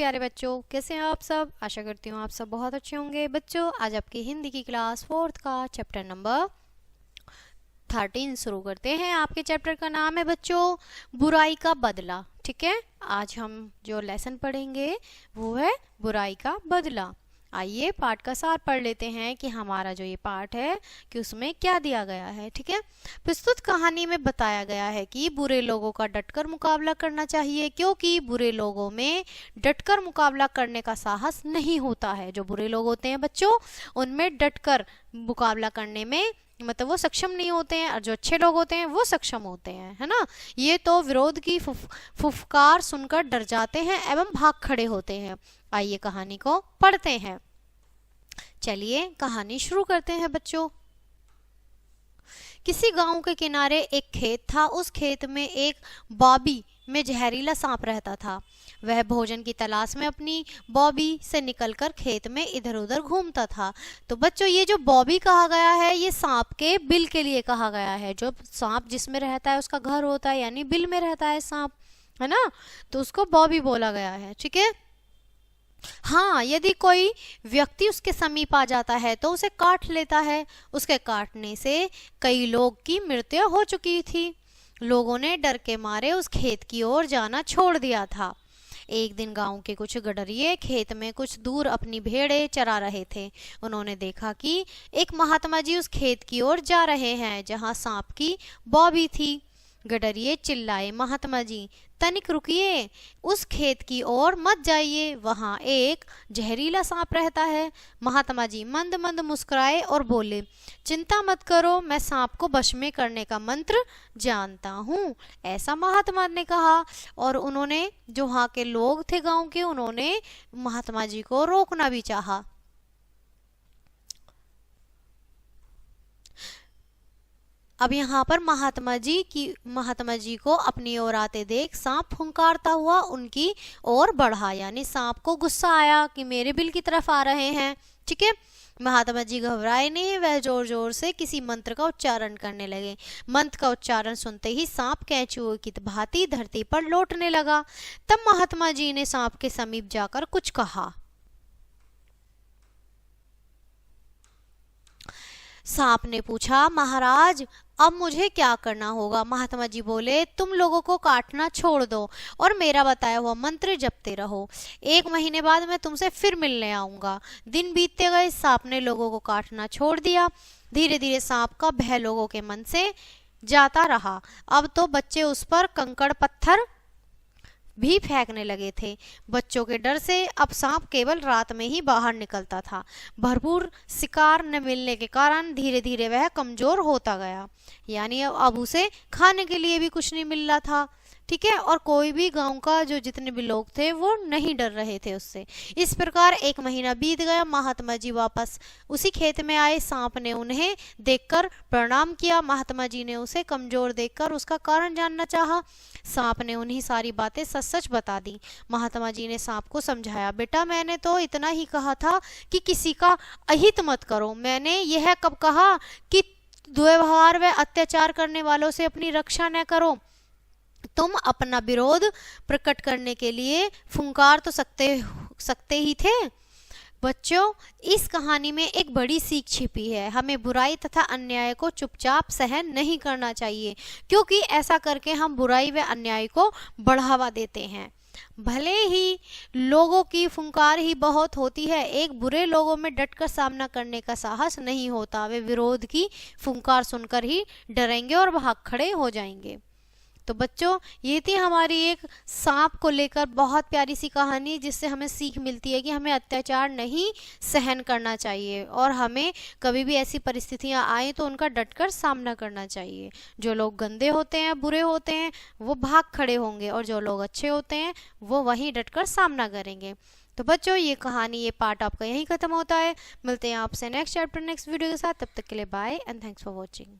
प्यारे बच्चों, कैसे हैं आप सब। आशा करती हूँ आप सब बहुत अच्छे होंगे। बच्चों, आज आपकी हिंदी की क्लास 4th का चैप्टर नंबर 13 शुरू करते हैं। आपके चैप्टर का नाम है बच्चों बुराई का बदला। ठीक है, आज हम जो लेसन पढ़ेंगे वो है बुराई का बदला। आइए पाठ का सार पढ़ लेते हैं कि हमारा जो ये पाठ है कि उसमें क्या दिया गया है। ठीक है, प्रस्तुत कहानी में बताया गया है कि बुरे लोगों का डटकर मुकाबला करना चाहिए, क्योंकि बुरे लोगों में डटकर मुकाबला करने का साहस नहीं होता है। जो बुरे लोग होते हैं बच्चों, उनमें डटकर मुकाबला करने में मतलब वो सक्षम नहीं होते हैं, और जो अच्छे लोग होते हैं वो सक्षम होते हैं, है ना। ये तो विरोध की फुफकार सुनकर डर जाते हैं एवं भाग खड़े होते हैं। आइए कहानी को पढ़ते हैं। चलिए कहानी शुरू करते हैं बच्चों। किसी गांव के किनारे एक खेत था। उस खेत में एक बॉबी में जहरीला सांप रहता था। वह भोजन की तलाश में अपनी बॉबी से निकलकर खेत में इधर उधर घूमता था। तो बच्चों, ये जो बॉबी कहा गया है ये सांप के बिल के लिए कहा गया है। जो सांप जिसमें रहता है उसका घर होता है, यानी बिल में रहता है सांप, है ना, तो उसको बॉबी बोला गया है। ठीक है, हाँ, यदि कोई व्यक्ति उसके समीप आ जाता है तो उसे काट लेता है। उसके काटने से कई लोग की मृत्यु हो चुकी थी। लोगों ने डर के मारे उस खेत की ओर जाना छोड़ दिया था। एक दिन गांव के कुछ गडरिये खेत में कुछ दूर अपनी भेड़ें चरा रहे थे। उन्होंने देखा कि एक महात्मा जी उस खेत की ओर जा रहे हैं जहां सांप की बॉबी थी। गडरिये चिल्लाए, महात्मा जी तनिक रुकिए, उस खेत की ओर मत जाइए, वहां एक जहरीला सांप रहता है। महात्मा जी मंद मंद मुस्कुराए और बोले, चिंता मत करो, मैं सांप को वश में करने का मंत्र जानता हूँ। ऐसा महात्मा ने कहा, और उन्होंने जो वहाँ के लोग थे गांव के, उन्होंने महात्मा जी को रोकना भी चाहा। अब यहाँ पर महात्मा जी को अपनी ओर आते देख सांप फुंकारता हुआ उनकी ओर बढ़ा, यानी सांप को गुस्सा आया कि मेरे बिल की तरफ आ रहे हैं। ठीक है, महात्मा जी घबराए नहीं, वह जोर जोर से किसी मंत्र का उच्चारण करने लगे। मंत्र का उच्चारण सुनते ही सांप कैंचुओं की भांति धरती पर लौटने लगा। तब महात्मा जी ने सांप के समीप जाकर कुछ कहा। सांप ने पूछा, महाराज अब मुझे क्या करना होगा। महात्मा जी बोले, तुम लोगों को काटना छोड़ दो और मेरा बताया हुआ मंत्र जपते रहो। 1 महीने बाद मैं तुमसे फिर मिलने आऊंगा। दिन बीतते गए, सांप ने लोगों को काटना छोड़ दिया। धीरे धीरे सांप का भय लोगों के मन से जाता रहा। अब तो बच्चे उस पर कंकड़ पत्थर भी फेंकने लगे थे। बच्चों के डर से अब सांप केवल रात में ही बाहर निकलता था। भरपूर शिकार न मिलने के कारण धीरे धीरे वह कमजोर होता गया, यानी अब उसे खाने के लिए भी कुछ नहीं मिल रहा था। ठीक है, और कोई भी गांव का जो जितने भी लोग थे वो नहीं डर रहे थे उससे। इस प्रकार 1 महीना बीत गया। महात्मा जी वापस उसी खेत में आए। सांप ने उन्हें देखकर प्रणाम किया। महात्मा जी ने उसे कमजोर देखकर उसका कारण जानना चाहा। सांप ने उन्हीं सारी बातें सच सच बता दी। महात्मा जी ने सांप को समझाया, बेटा मैंने तो इतना ही कहा था कि किसी का अहित मत करो। मैंने यह कब कहा कि दुर्व्यवहार व अत्याचार करने वालों से अपनी रक्षा न करो। तुम अपना विरोध प्रकट करने के लिए फुंकार तो सकते ही थे। बच्चों, इस कहानी में एक बड़ी सीख छिपी है। हमें बुराई तथा अन्याय को चुपचाप सहन नहीं करना चाहिए, क्योंकि ऐसा करके हम बुराई व अन्याय को बढ़ावा देते हैं। भले ही लोगों की फुंकार ही बहुत होती है, एक बुरे लोगों में डटकर सामना करने का साहस नहीं होता। वे विरोध की फुंकार सुनकर ही डरेंगे और भाग खड़े हो जाएंगे। तो बच्चों, ये थी हमारी एक सांप को लेकर बहुत प्यारी सी कहानी, जिससे हमें सीख मिलती है कि हमें अत्याचार नहीं सहन करना चाहिए और हमें कभी भी ऐसी परिस्थितियां आए तो उनका डटकर सामना करना चाहिए। जो लोग गंदे होते हैं, बुरे होते हैं, वो भाग खड़े होंगे, और जो लोग अच्छे होते हैं वो वहीं डटकर सामना करेंगे। तो बच्चों, ये कहानी, ये पार्ट आपका यहीं खत्म होता है। मिलते हैं आपसे नेक्स्ट चैप्टर नेक्स्ट वीडियो के साथ। तब तक के लिए bye and thanks for watching.